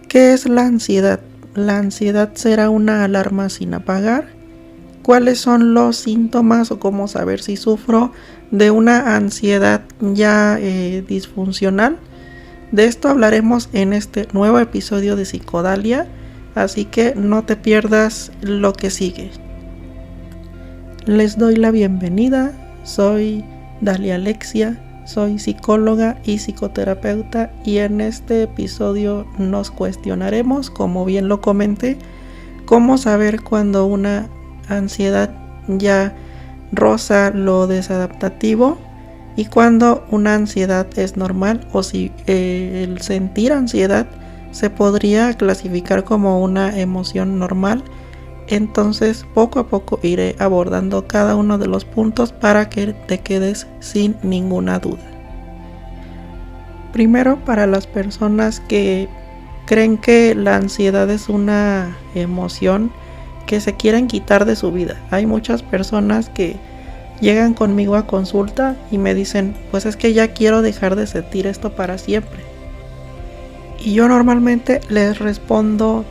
¿Qué es la ansiedad? ¿La ansiedad será una alarma sin apagar? ¿Cuáles son los síntomas o cómo saber si sufro de una ansiedad ya disfuncional? De esto hablaremos en este nuevo episodio de Psicodalia, así que no te pierdas lo que sigue. Les doy la bienvenida, soy Dalia Alexia, soy psicóloga y psicoterapeuta y en este episodio nos cuestionaremos, como bien lo comenté, cómo saber cuando una ansiedad ya roza lo desadaptativo y cuando una ansiedad es normal o si el sentir ansiedad se podría clasificar como una emoción normal. Entonces poco a poco iré abordando cada uno de los puntos para que te quedes sin ninguna duda. Primero, para las personas que creen que la ansiedad es una emoción que se quieren quitar de su vida. Hay muchas personas que llegan conmigo a consulta y me dicen, pues es que ya quiero dejar de sentir esto para siempre. Y yo normalmente les respondo,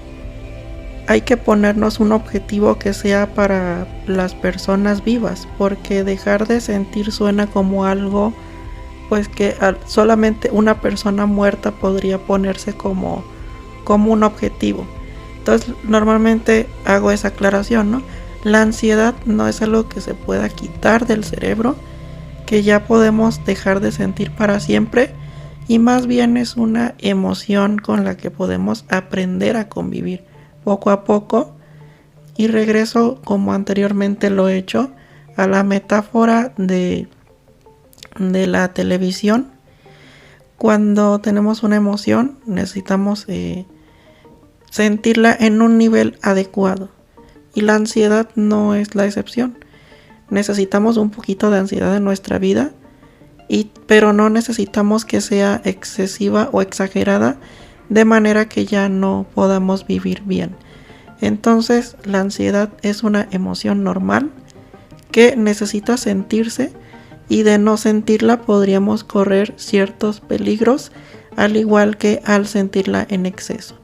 hay que ponernos un objetivo que sea para las personas vivas, porque dejar de sentir suena como algo pues que solamente una persona muerta podría ponerse como un objetivo. Entonces normalmente hago esa aclaración, ¿no? La ansiedad no es algo que se pueda quitar del cerebro, que ya podemos dejar de sentir para siempre, y más bien es una emoción con la que podemos aprender a convivir poco a poco. Y regreso, como anteriormente lo he hecho, a la metáfora de la televisión. Cuando tenemos una emoción necesitamos sentirla en un nivel adecuado, y la ansiedad no es la excepción. Necesitamos un poquito de ansiedad en nuestra vida, pero no necesitamos que sea excesiva o exagerada de manera que ya no podamos vivir bien. Entonces la ansiedad es una emoción normal que necesita sentirse, y de no sentirla podríamos correr ciertos peligros, al igual que al sentirla en exceso.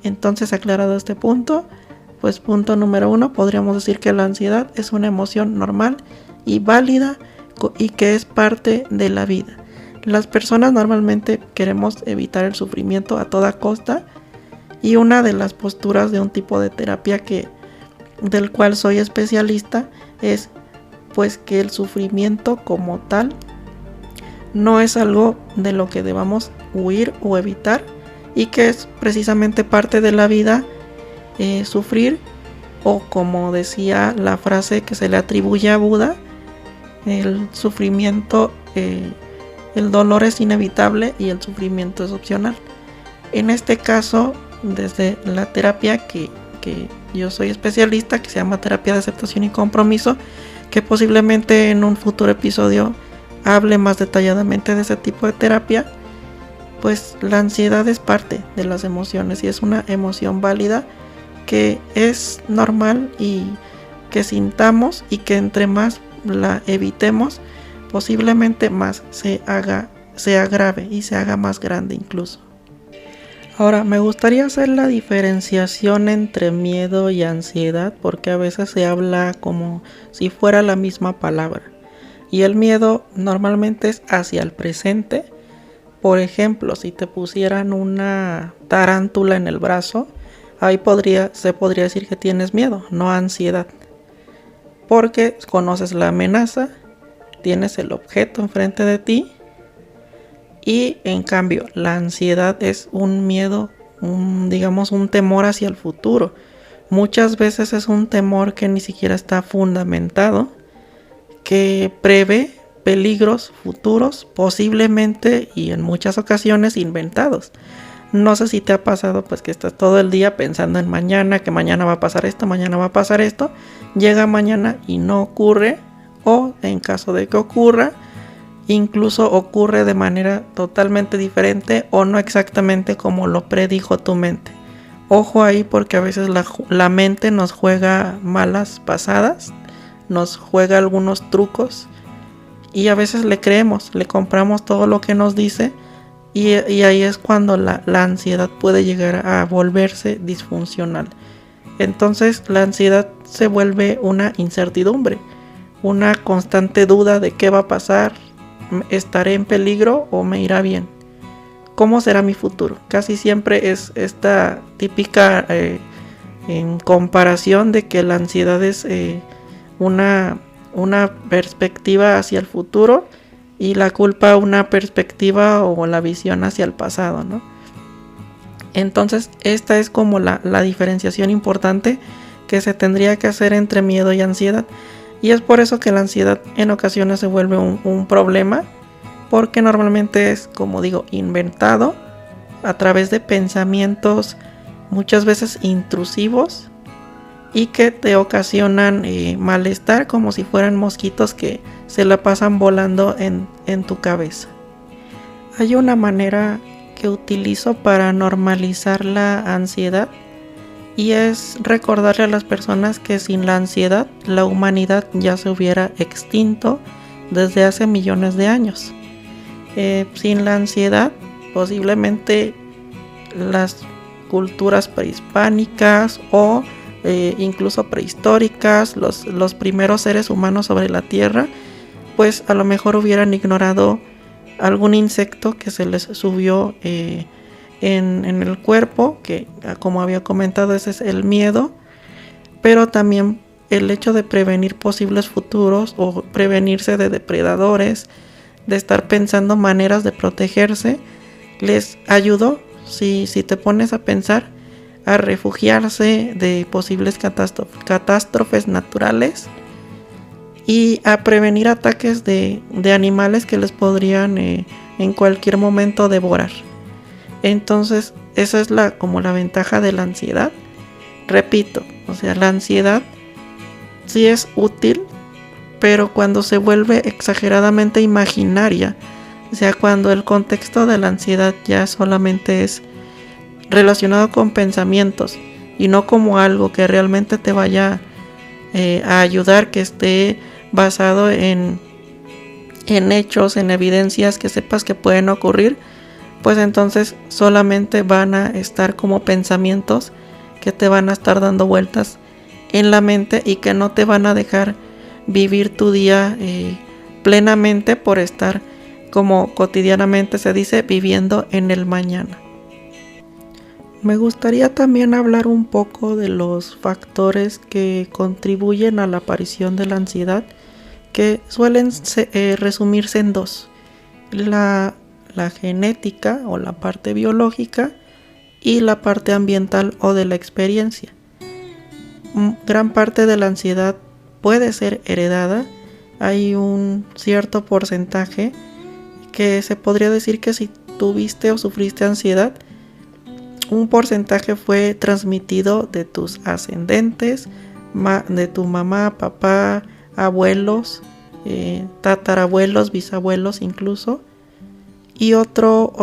Entonces, aclarado este punto, pues punto número 1, podríamos decir que la ansiedad es una emoción normal y válida y que es parte de la vida. Las personas normalmente queremos evitar el sufrimiento a toda costa, y una de las posturas de un tipo de terapia del cual soy especialista es pues que el sufrimiento como tal no es algo de lo que debamos huir o evitar, y que es precisamente parte de la vida sufrir, o como decía la frase que se le atribuye a Buda, el sufrimiento, el dolor es inevitable y el sufrimiento es opcional. En este caso, desde la terapia que yo soy especialista, que se llama terapia de aceptación y compromiso, que posiblemente en un futuro episodio hable más detalladamente de ese tipo de terapia, pues la ansiedad es parte de las emociones y es una emoción válida que es normal y que sintamos, y que entre más la evitemos, posiblemente más se agrave y se haga más grande incluso. Ahora, me gustaría hacer la diferenciación entre miedo y ansiedad, porque a veces se habla como si fuera la misma palabra. Y el miedo normalmente es hacia el presente. Por ejemplo, si te pusieran una tarántula en el brazo, ahí se podría decir que tienes miedo, no ansiedad. Porque conoces la amenaza, tienes el objeto enfrente de ti. Y en cambio, la ansiedad es un miedo, digamos un temor hacia el futuro. Muchas veces es un temor que ni siquiera está fundamentado, que prevé peligros futuros, posiblemente y en muchas ocasiones inventados. No sé si te ha pasado pues que estás todo el día pensando en mañana, que mañana va a pasar esto, mañana va a pasar esto. Llega mañana y no ocurre, o en caso de que ocurra, incluso ocurre de manera totalmente diferente o no exactamente como lo predijo tu mente. Ojo ahí, porque a veces la mente nos juega malas pasadas, nos juega algunos trucos y a veces le creemos, le compramos todo lo que nos dice, y ahí es cuando la ansiedad puede llegar a volverse disfuncional. Entonces la ansiedad se vuelve una incertidumbre, una constante duda de qué va a pasar, estaré en peligro o me irá bien, cómo será mi futuro. Casi siempre es esta típica en comparación de que la ansiedad es una perspectiva hacia el futuro y la culpa una perspectiva o la visión hacia el pasado, ¿no? Entonces esta es como la diferenciación importante que se tendría que hacer entre miedo y ansiedad. Y es por eso que la ansiedad en ocasiones se vuelve un problema, porque normalmente es, como digo, inventado a través de pensamientos muchas veces intrusivos y que te ocasionan malestar, como si fueran mosquitos que se la pasan volando en tu cabeza. Hay una manera que utilizo para normalizar la ansiedad y es recordarle a las personas que sin la ansiedad la humanidad ya se hubiera extinto desde hace millones de años. Sin la ansiedad posiblemente las culturas prehispánicas o incluso prehistóricas, los primeros seres humanos sobre la tierra, pues a lo mejor hubieran ignorado algún insecto que se les subió en el cuerpo, que como había comentado, ese es el miedo, pero también el hecho de prevenir posibles futuros o prevenirse de depredadores, de estar pensando maneras de protegerse, les ayudó, si te pones a pensar, a refugiarse de posibles catástrofes naturales y a prevenir ataques de animales que les podrían en cualquier momento devorar. Entonces esa es como la ventaja de la ansiedad. Repito, o sea, la ansiedad sí es útil, pero cuando se vuelve exageradamente imaginaria, o sea, cuando el contexto de la ansiedad ya solamente es relacionado con pensamientos y no como algo que realmente te vaya a ayudar, que esté basado en hechos, en evidencias que sepas que pueden ocurrir, pues entonces solamente van a estar como pensamientos que te van a estar dando vueltas en la mente y que no te van a dejar vivir tu día plenamente por estar, como cotidianamente se dice, viviendo en el mañana. Me gustaría también hablar un poco de los factores que contribuyen a la aparición de la ansiedad, que suelen resumirse en dos: la genética o la parte biológica y la parte ambiental o de la experiencia. Gran parte de la ansiedad puede ser heredada. Hay un cierto porcentaje que se podría decir que si tuviste o sufriste ansiedad, un porcentaje fue transmitido de tus ascendentes, de tu mamá, papá, abuelos, tatarabuelos, bisabuelos incluso. Y otro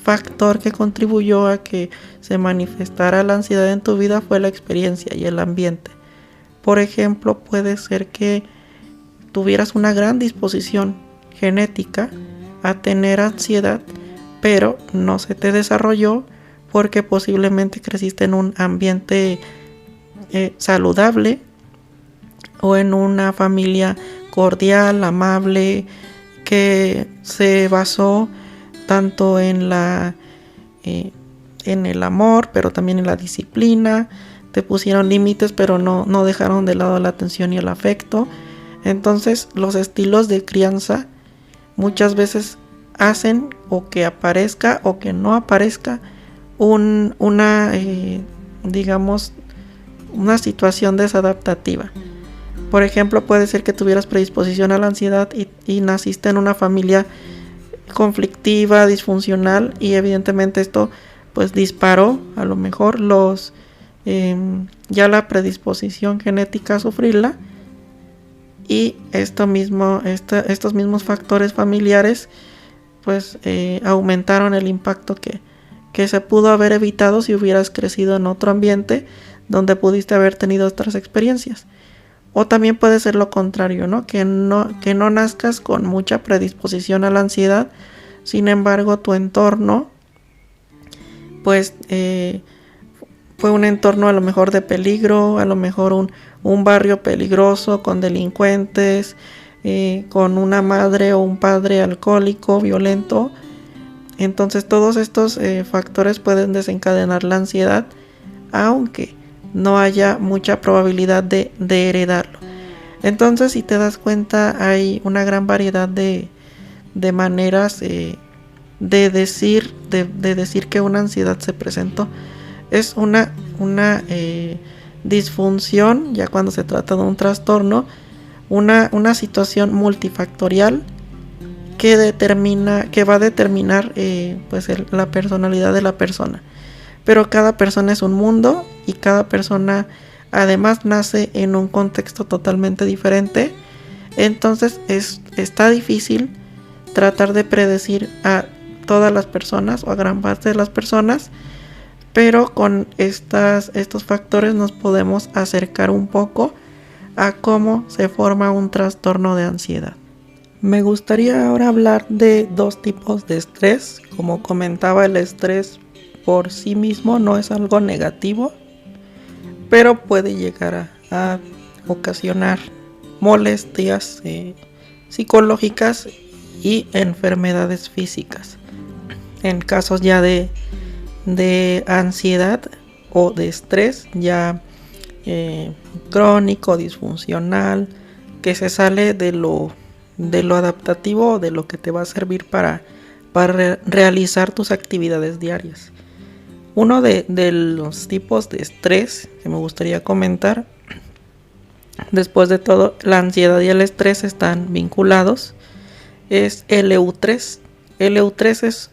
factor que contribuyó a que se manifestara la ansiedad en tu vida fue la experiencia y el ambiente. Por ejemplo, puede ser que tuvieras una gran disposición genética a tener ansiedad, pero no se te desarrolló porque posiblemente creciste en un ambiente saludable o en una familia cordial, amable, que se basó tanto en el amor, pero también en la disciplina. Te pusieron límites, pero no dejaron de lado la atención y el afecto. Entonces, los estilos de crianza muchas veces hacen o que aparezca o que no aparezca una situación desadaptativa. Por ejemplo, puede ser que tuvieras predisposición a la ansiedad y naciste en una familia conflictiva, disfuncional, y evidentemente esto pues disparó a lo mejor ya la predisposición genética a sufrirla, y estos mismos factores familiares pues aumentaron el impacto que se pudo haber evitado si hubieras crecido en otro ambiente donde pudiste haber tenido otras experiencias. O también puede ser lo contrario, ¿no? Que no nazcas con mucha predisposición a la ansiedad, Sin embargo, tu entorno, pues fue un entorno a lo mejor de peligro, a lo mejor un barrio peligroso con delincuentes, con una madre o un padre alcohólico, violento. Entonces todos estos factores pueden desencadenar la ansiedad, aunque no haya mucha probabilidad de heredarlo. Entonces, si te das cuenta, hay una gran variedad de maneras de decir que una ansiedad se presentó. Es una disfunción, ya cuando se trata de un trastorno, una situación multifactorial que va a determinar pues la personalidad de la persona. Pero cada persona es un mundo y cada persona además nace en un contexto totalmente diferente. Entonces está difícil tratar de predecir a todas las personas o a gran parte de las personas, pero con estos factores nos podemos acercar un poco a cómo se forma un trastorno de ansiedad. Me gustaría ahora hablar de dos tipos de estrés. Como comentaba, el estrés por sí mismo no es algo negativo, pero puede llegar a ocasionar molestias psicológicas y enfermedades físicas. En casos ya de ansiedad o de estrés ya crónico, disfuncional, que se sale de lo adaptativo o de lo que te va a servir para realizar tus actividades diarias. Uno de los tipos de estrés que me gustaría comentar, después de todo, la ansiedad y el estrés están vinculados, es el EU3. El EU3 es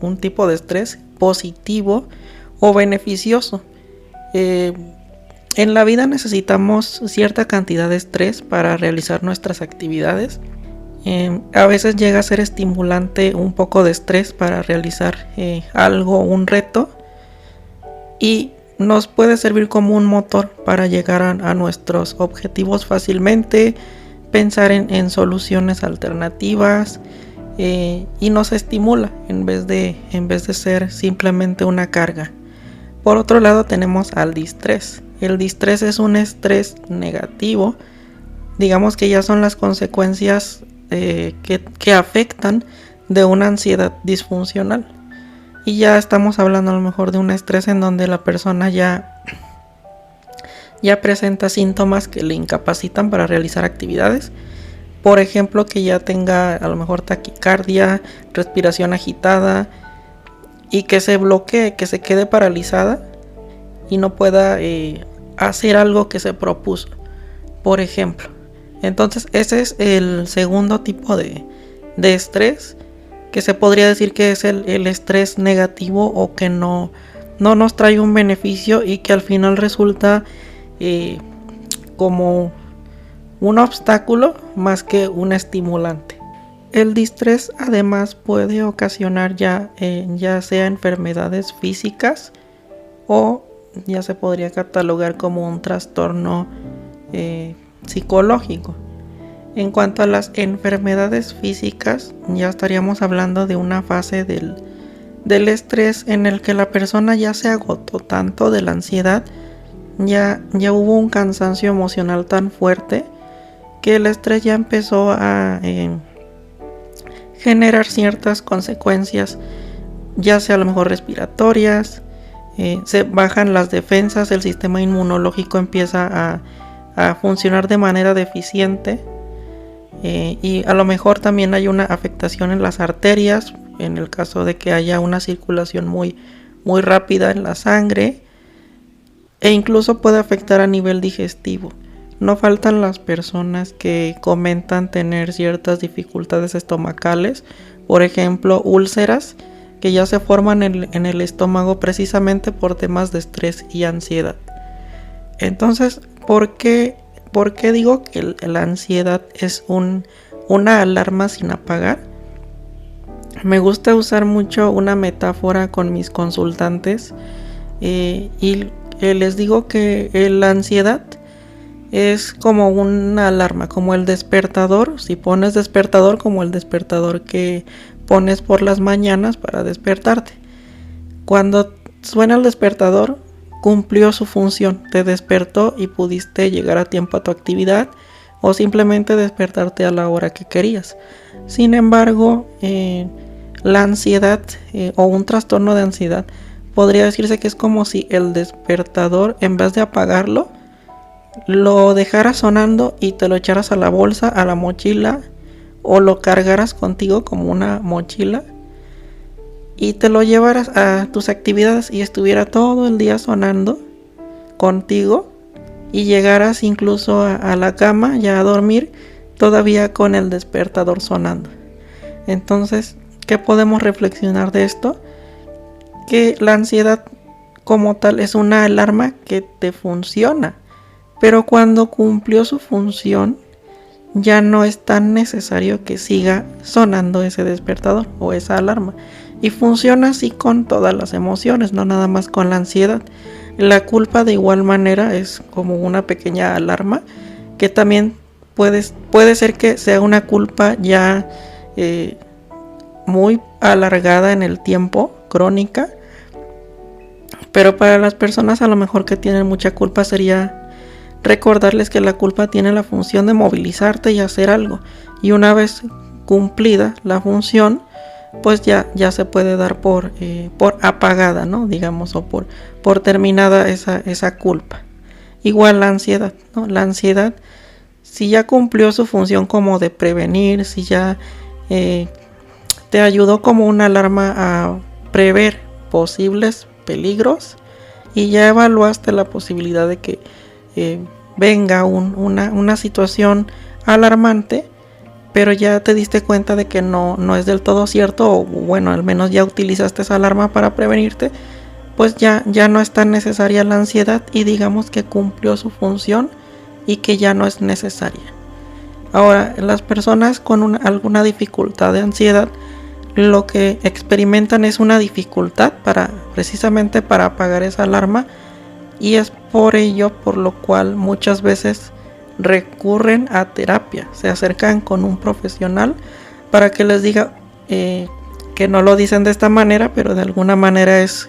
un tipo de estrés positivo o beneficioso. En la vida necesitamos cierta cantidad de estrés para realizar nuestras actividades. A veces llega a ser estimulante un poco de estrés para realizar algo, un reto, y nos puede servir como un motor para llegar a nuestros objetivos fácilmente, pensar en soluciones alternativas, y nos estimula en vez de ser simplemente una carga. Por otro lado tenemos al distrés. El distrés es un estrés negativo, digamos que ya son las consecuencias que afectan de una ansiedad disfuncional, y ya estamos hablando a lo mejor de un estrés en donde la persona ya presenta síntomas que le incapacitan para realizar actividades. Por ejemplo, que ya tenga a lo mejor taquicardia, respiración agitada, y que se bloquee, que se quede paralizada y no pueda hacer algo que se propuso, por ejemplo. Entonces ese es el segundo tipo de estrés, que se podría decir que es el estrés negativo, o que no nos trae un beneficio y que al final resulta como un obstáculo más que un estimulante. El distrés además puede ocasionar ya sea enfermedades físicas, o ya se podría catalogar como un trastorno psicológico. En cuanto a las enfermedades físicas, ya estaríamos hablando de una fase del estrés en el que la persona ya se agotó tanto de la ansiedad, ya hubo un cansancio emocional tan fuerte que el estrés ya empezó a generar ciertas consecuencias, ya sea a lo mejor respiratorias, se bajan las defensas, el sistema inmunológico empieza a funcionar de manera deficiente, y a lo mejor también hay una afectación en las arterias, en el caso de que haya una circulación muy rápida en la sangre, e incluso puede afectar a nivel digestivo. No faltan las personas que comentan tener ciertas dificultades estomacales, por ejemplo úlceras, que ya se forman en el estómago precisamente por temas de estrés y ansiedad. Entonces, ¿por qué digo que la ansiedad es una alarma sin apagar? Me gusta usar mucho una metáfora con mis consultantes, y les digo que la ansiedad es como una alarma, como el despertador. Si pones despertador, como el despertador que pones por las mañanas para despertarte. Cuando suena el despertador, cumplió su función, te despertó y pudiste llegar a tiempo a tu actividad o simplemente despertarte a la hora que querías. Sin embargo, la ansiedad o un trastorno de ansiedad podría decirse que es como si el despertador, en vez de apagarlo, lo dejaras sonando y te lo echaras a la bolsa, a la mochila, o lo cargaras contigo como una mochila y te lo llevaras a tus actividades y estuviera todo el día sonando contigo y llegaras incluso a la cama ya a dormir todavía con el despertador sonando. Entonces, ¿qué podemos reflexionar de esto? Que la ansiedad como tal es una alarma que te funciona, pero cuando cumplió su función ya no es tan necesario que siga sonando ese despertador o esa alarma. Y funciona así con todas las emociones, no nada más con la ansiedad. La culpa de igual manera es como una pequeña alarma que también puede ser que sea una culpa ya muy alargada en el tiempo, crónica. Pero para las personas a lo mejor que tienen mucha culpa sería recordarles que la culpa tiene la función de movilizarte y hacer algo. Y una vez cumplida la función, pues ya se puede dar por apagada, ¿no? Digamos, o por terminada esa culpa. Igual la ansiedad, ¿no? La ansiedad, si ya cumplió su función como de prevenir, si ya te ayudó como una alarma a prever posibles peligros y ya evaluaste la posibilidad de que venga una situación alarmante, pero ya te diste cuenta de que no es del todo cierto, o bueno, al menos ya utilizaste esa alarma para prevenirte, pues ya no es tan necesaria la ansiedad y digamos que cumplió su función y que ya no es necesaria. Ahora, las personas con alguna dificultad de ansiedad lo que experimentan es una dificultad precisamente para apagar esa alarma, y es por ello por lo cual muchas veces recurren a terapia, se acercan con un profesional para que les diga que no lo dicen de esta manera, pero de alguna manera es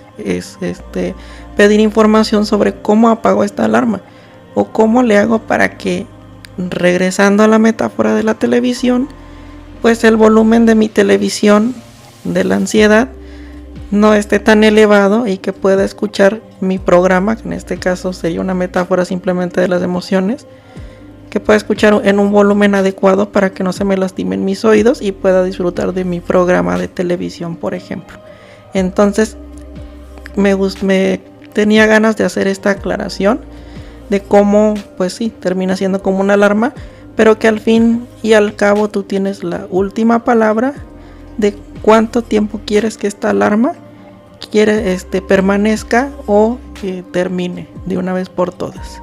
pedir información sobre cómo apago esta alarma o cómo le hago para que, regresando a la metáfora de la televisión, pues el volumen de mi televisión de la ansiedad no esté tan elevado y que pueda escuchar mi programa, que en este caso sería una metáfora simplemente de las emociones, que pueda escuchar en un volumen adecuado para que no se me lastimen mis oídos y pueda disfrutar de mi programa de televisión, por ejemplo. Entonces me tenía ganas de hacer esta aclaración de cómo, pues sí, termina siendo como una alarma, pero que al fin y al cabo tú tienes la última palabra de cuánto tiempo quieres que esta alarma permanezca o termine de una vez por todas.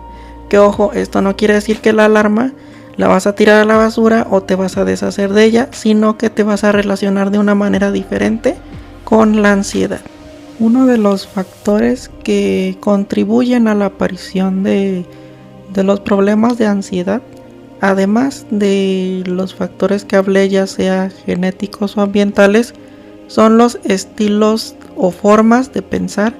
Que ojo, esto no quiere decir que la alarma la vas a tirar a la basura o te vas a deshacer de ella, sino que te vas a relacionar de una manera diferente con la ansiedad. Uno de los factores que contribuyen a la aparición de los problemas de ansiedad, además de los factores que hablé, ya sea genéticos o ambientales, son los estilos o formas de pensar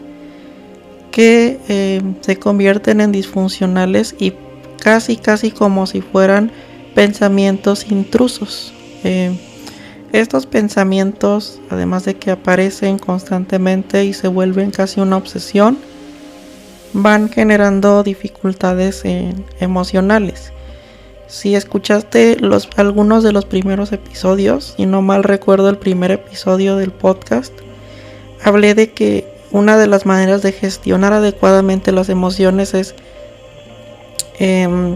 que se convierten en disfuncionales y casi como si fueran pensamientos intrusos. Estos pensamientos, además de que aparecen constantemente y se vuelven casi una obsesión, van generando dificultades emocionales. Si escuchaste algunos de los primeros episodios, y no mal recuerdo el primer episodio del podcast, hablé de que una de las maneras de gestionar adecuadamente las emociones es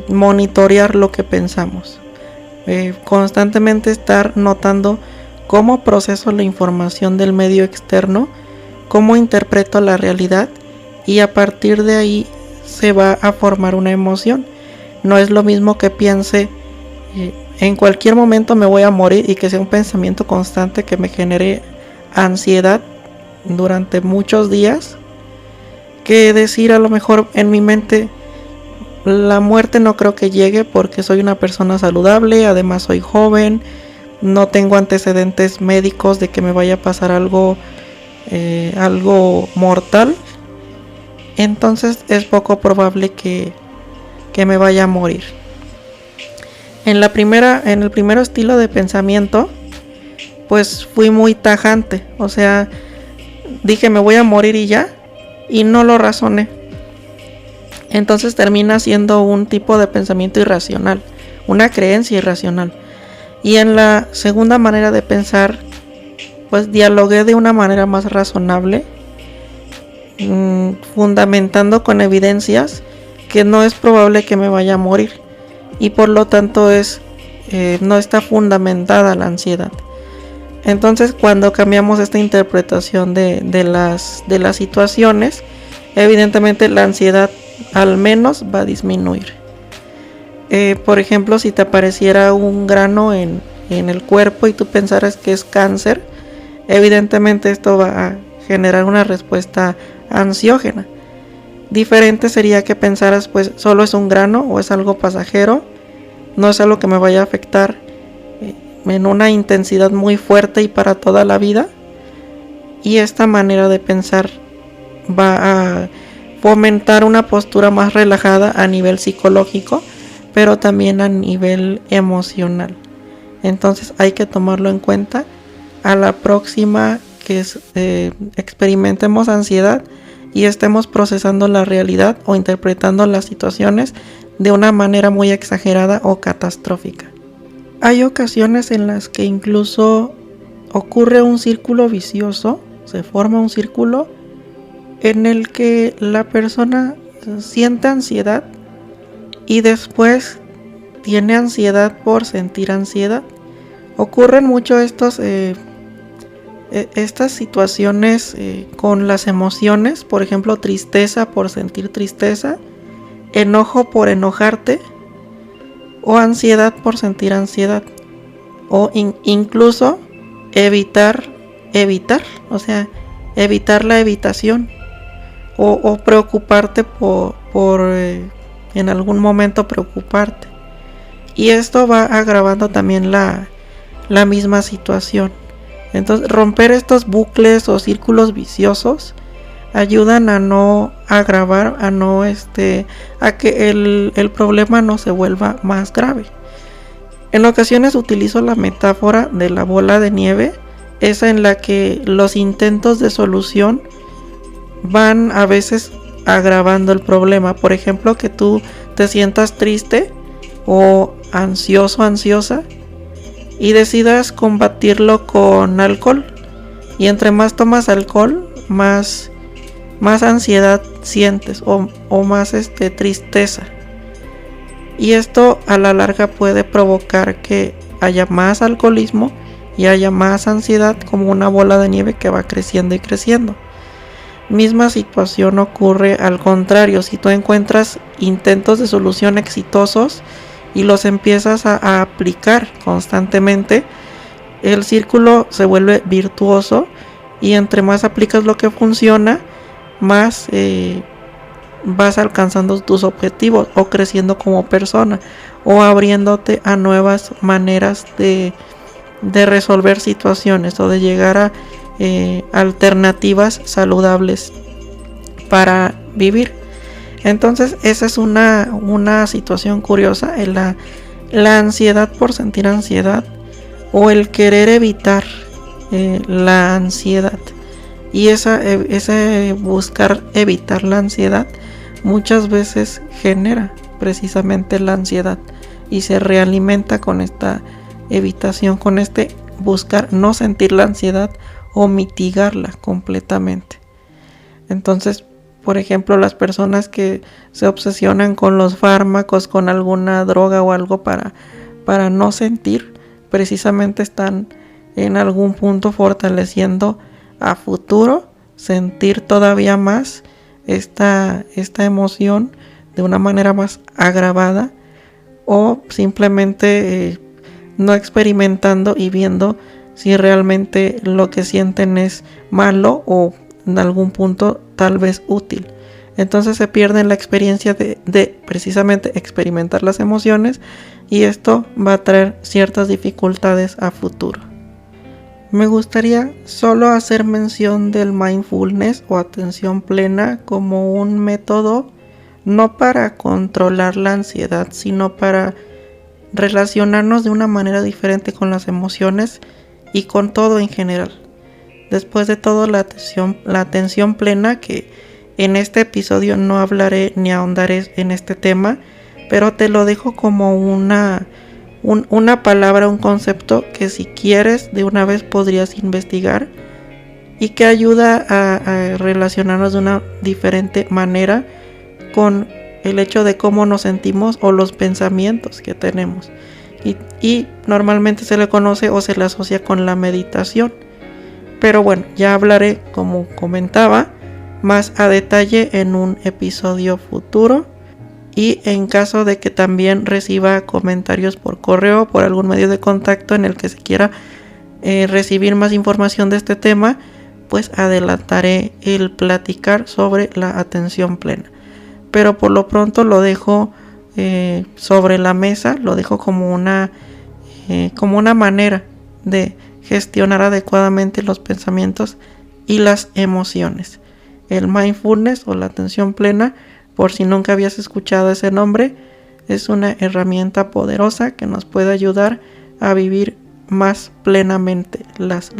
monitorear lo que pensamos. Constantemente estar notando cómo proceso la información del medio externo, cómo interpreto la realidad, y a partir de ahí se va a formar una emoción. No es lo mismo que piense en cualquier momento me voy a morir y que sea un pensamiento constante que me genere ansiedad durante muchos días, que decir a lo mejor en mi mente La muerte no creo que llegue porque soy una persona saludable, además soy joven, no tengo antecedentes médicos de que me vaya a pasar algo mortal. Entonces es poco probable que me vaya a morir. En el primer estilo de pensamiento, pues fui muy tajante, o sea, dije me voy a morir y ya, y no lo razoné. Entonces termina siendo un tipo de pensamiento irracional, una creencia irracional. Y en la segunda manera de pensar, pues dialogué de una manera más razonable, fundamentando con evidencias que no es probable que me vaya a morir, y por lo tanto no está fundamentada la ansiedad. Entonces, cuando cambiamos esta interpretación de las situaciones, evidentemente la ansiedad al menos va a disminuir. Por ejemplo, si te apareciera un grano en el cuerpo y tú pensaras que es cáncer, evidentemente esto va a generar una respuesta ansiógena. Diferente sería que pensaras, pues solo es un grano o es algo pasajero, no es algo que me vaya a afectar en una intensidad muy fuerte y para toda la vida. Y esta manera de pensar va a fomentar una postura más relajada a nivel psicológico, pero también a nivel emocional. Entonces hay que tomarlo en cuenta. A la próxima que experimentemos ansiedad y estemos procesando la realidad o interpretando las situaciones de una manera muy exagerada o catastrófica. Hay ocasiones en las que incluso ocurre un círculo vicioso, se forma un círculo en el que la persona siente ansiedad y después tiene ansiedad por sentir ansiedad. Ocurren mucho estas situaciones con las emociones, por ejemplo, tristeza por sentir tristeza, enojo por enojarte, o ansiedad por sentir ansiedad, o incluso evitar, o sea, evitar la evitación, o preocuparte por en algún momento preocuparte. Y esto va agravando también la misma situación. Entonces, romper estos bucles o círculos viciosos ayudan a no agravar, a que el problema no se vuelva más grave. En ocasiones utilizo la metáfora de la bola de nieve, esa en la que los intentos de solución van a veces agravando el problema. Por ejemplo, que tú te sientas triste o ansioso, ansiosa, y decidas combatirlo con alcohol, y entre más tomas alcohol, más ansiedad sientes o más tristeza, y esto a la larga puede provocar que haya más alcoholismo y haya más ansiedad, como una bola de nieve que va creciendo y creciendo. Misma situación ocurre al contrario. Si tú encuentras intentos de solución exitosos y los empiezas a aplicar constantemente, el círculo se vuelve virtuoso, y entre más aplicas lo que funciona, más vas alcanzando tus objetivos, o creciendo como persona, o abriéndote a nuevas maneras de resolver situaciones, o de llegar a alternativas saludables para vivir. Entonces esa es una situación curiosa, la ansiedad por sentir ansiedad, o el querer evitar la ansiedad, y ese buscar evitar la ansiedad muchas veces genera precisamente la ansiedad, y se realimenta con esta evitación, con buscar no sentir la ansiedad o mitigarla completamente. Entonces, por ejemplo, las personas que se obsesionan con los fármacos, con alguna droga o algo para no sentir, precisamente están en algún punto fortaleciendo a futuro sentir todavía más esta emoción de una manera más agravada, o simplemente no experimentando y viendo si realmente lo que sienten es malo o en algún punto tal vez útil. Entonces se pierde la experiencia de precisamente experimentar las emociones, y esto va a traer ciertas dificultades a futuro. Me gustaría solo hacer mención del mindfulness o atención plena como un método no para controlar la ansiedad, sino para relacionarnos de una manera diferente con las emociones y con todo en general. Después de todo, la atención plena, que en este episodio no hablaré ni ahondaré en este tema, pero te lo dejo como una palabra, un concepto que si quieres de una vez podrías investigar y que ayuda a relacionarnos de una diferente manera con el hecho de cómo nos sentimos o los pensamientos que tenemos. Y normalmente se le conoce o se le asocia con la meditación. Pero bueno, ya hablaré, como comentaba, más a detalle en un episodio futuro. Y en caso de que también reciba comentarios por correo o por algún medio de contacto en el que se quiera recibir más información de este tema, pues adelantaré el platicar sobre la atención plena. Pero por lo pronto lo dejo sobre la mesa, lo dejo como una manera de gestionar adecuadamente los pensamientos y las emociones. El mindfulness o la atención plena, por si nunca habías escuchado ese nombre, es una herramienta poderosa que nos puede ayudar a vivir más plenamente las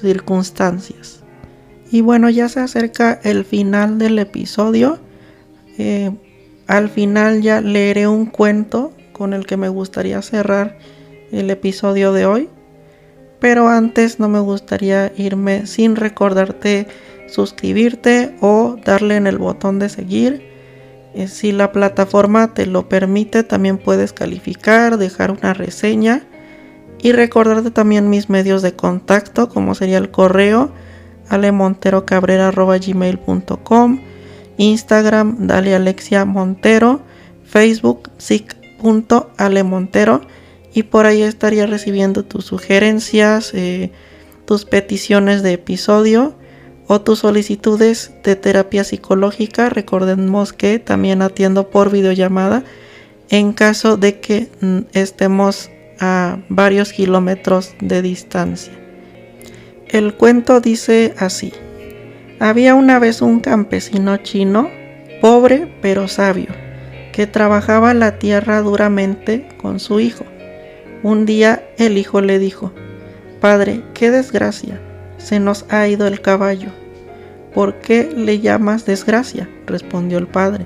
circunstancias. Y bueno, ya se acerca el final del episodio. Al final ya leeré un cuento con el que me gustaría cerrar el episodio de hoy. Pero antes no me gustaría irme sin recordarte suscribirte o darle en el botón de seguir. Si la plataforma te lo permite, también puedes calificar, dejar una reseña y recordarte también mis medios de contacto, como sería el correo alemonterocabrera@gmail.com, Instagram dalealexiamontero, Facebook sic.alemontero, y por ahí estaría recibiendo tus sugerencias, tus peticiones de episodio o tus solicitudes de terapia psicológica. Recordemos que también atiendo por videollamada en caso de que estemos a varios kilómetros de distancia. El cuento dice así: había una vez un campesino chino, pobre pero sabio, que trabajaba la tierra duramente con su hijo. Un día el hijo le dijo: «Padre, qué desgracia, se nos ha ido el caballo». «¿Por qué le llamas desgracia?», respondió el padre.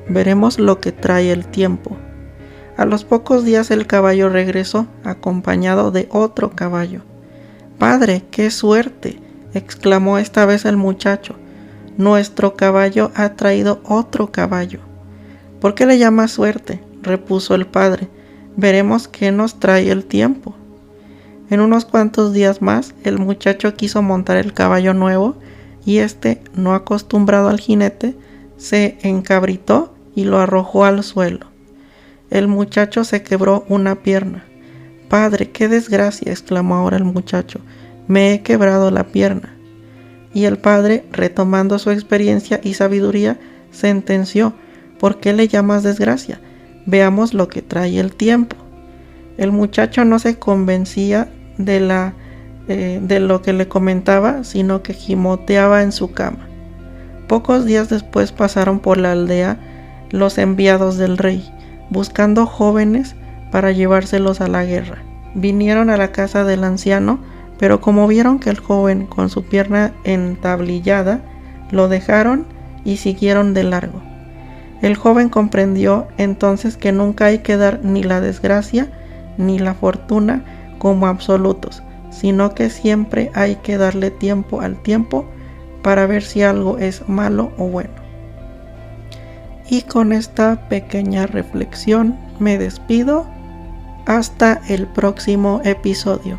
«Veremos lo que trae el tiempo». A los pocos días el caballo regresó, acompañado de otro caballo. «Padre, qué suerte», exclamó esta vez el muchacho. «Nuestro caballo ha traído otro caballo». «¿Por qué le llamas suerte?», repuso el padre. «Veremos qué nos trae el tiempo». En unos cuantos días más, el muchacho quiso montar el caballo nuevo y este, no acostumbrado al jinete, se encabritó y lo arrojó al suelo. El muchacho se quebró una pierna. «Padre, qué desgracia», exclamó ahora el muchacho. «Me he quebrado la pierna». Y el padre, retomando su experiencia y sabiduría, sentenció: «¿Por qué le llamas desgracia? Veamos lo que trae el tiempo». El muchacho no se convencía de lo que le comentaba, sino que gimoteaba en su cama. Pocos días después pasaron por la aldea los enviados del rey, buscando jóvenes para llevárselos a la guerra. Vinieron a la casa del anciano, pero como vieron que el joven con su pierna entablillada, lo dejaron y siguieron de largo. El joven comprendió entonces que nunca hay que dar ni la desgracia ni la fortuna como absolutos, sino que siempre hay que darle tiempo al tiempo para ver si algo es malo o bueno. Y con esta pequeña reflexión me despido. Hasta el próximo episodio.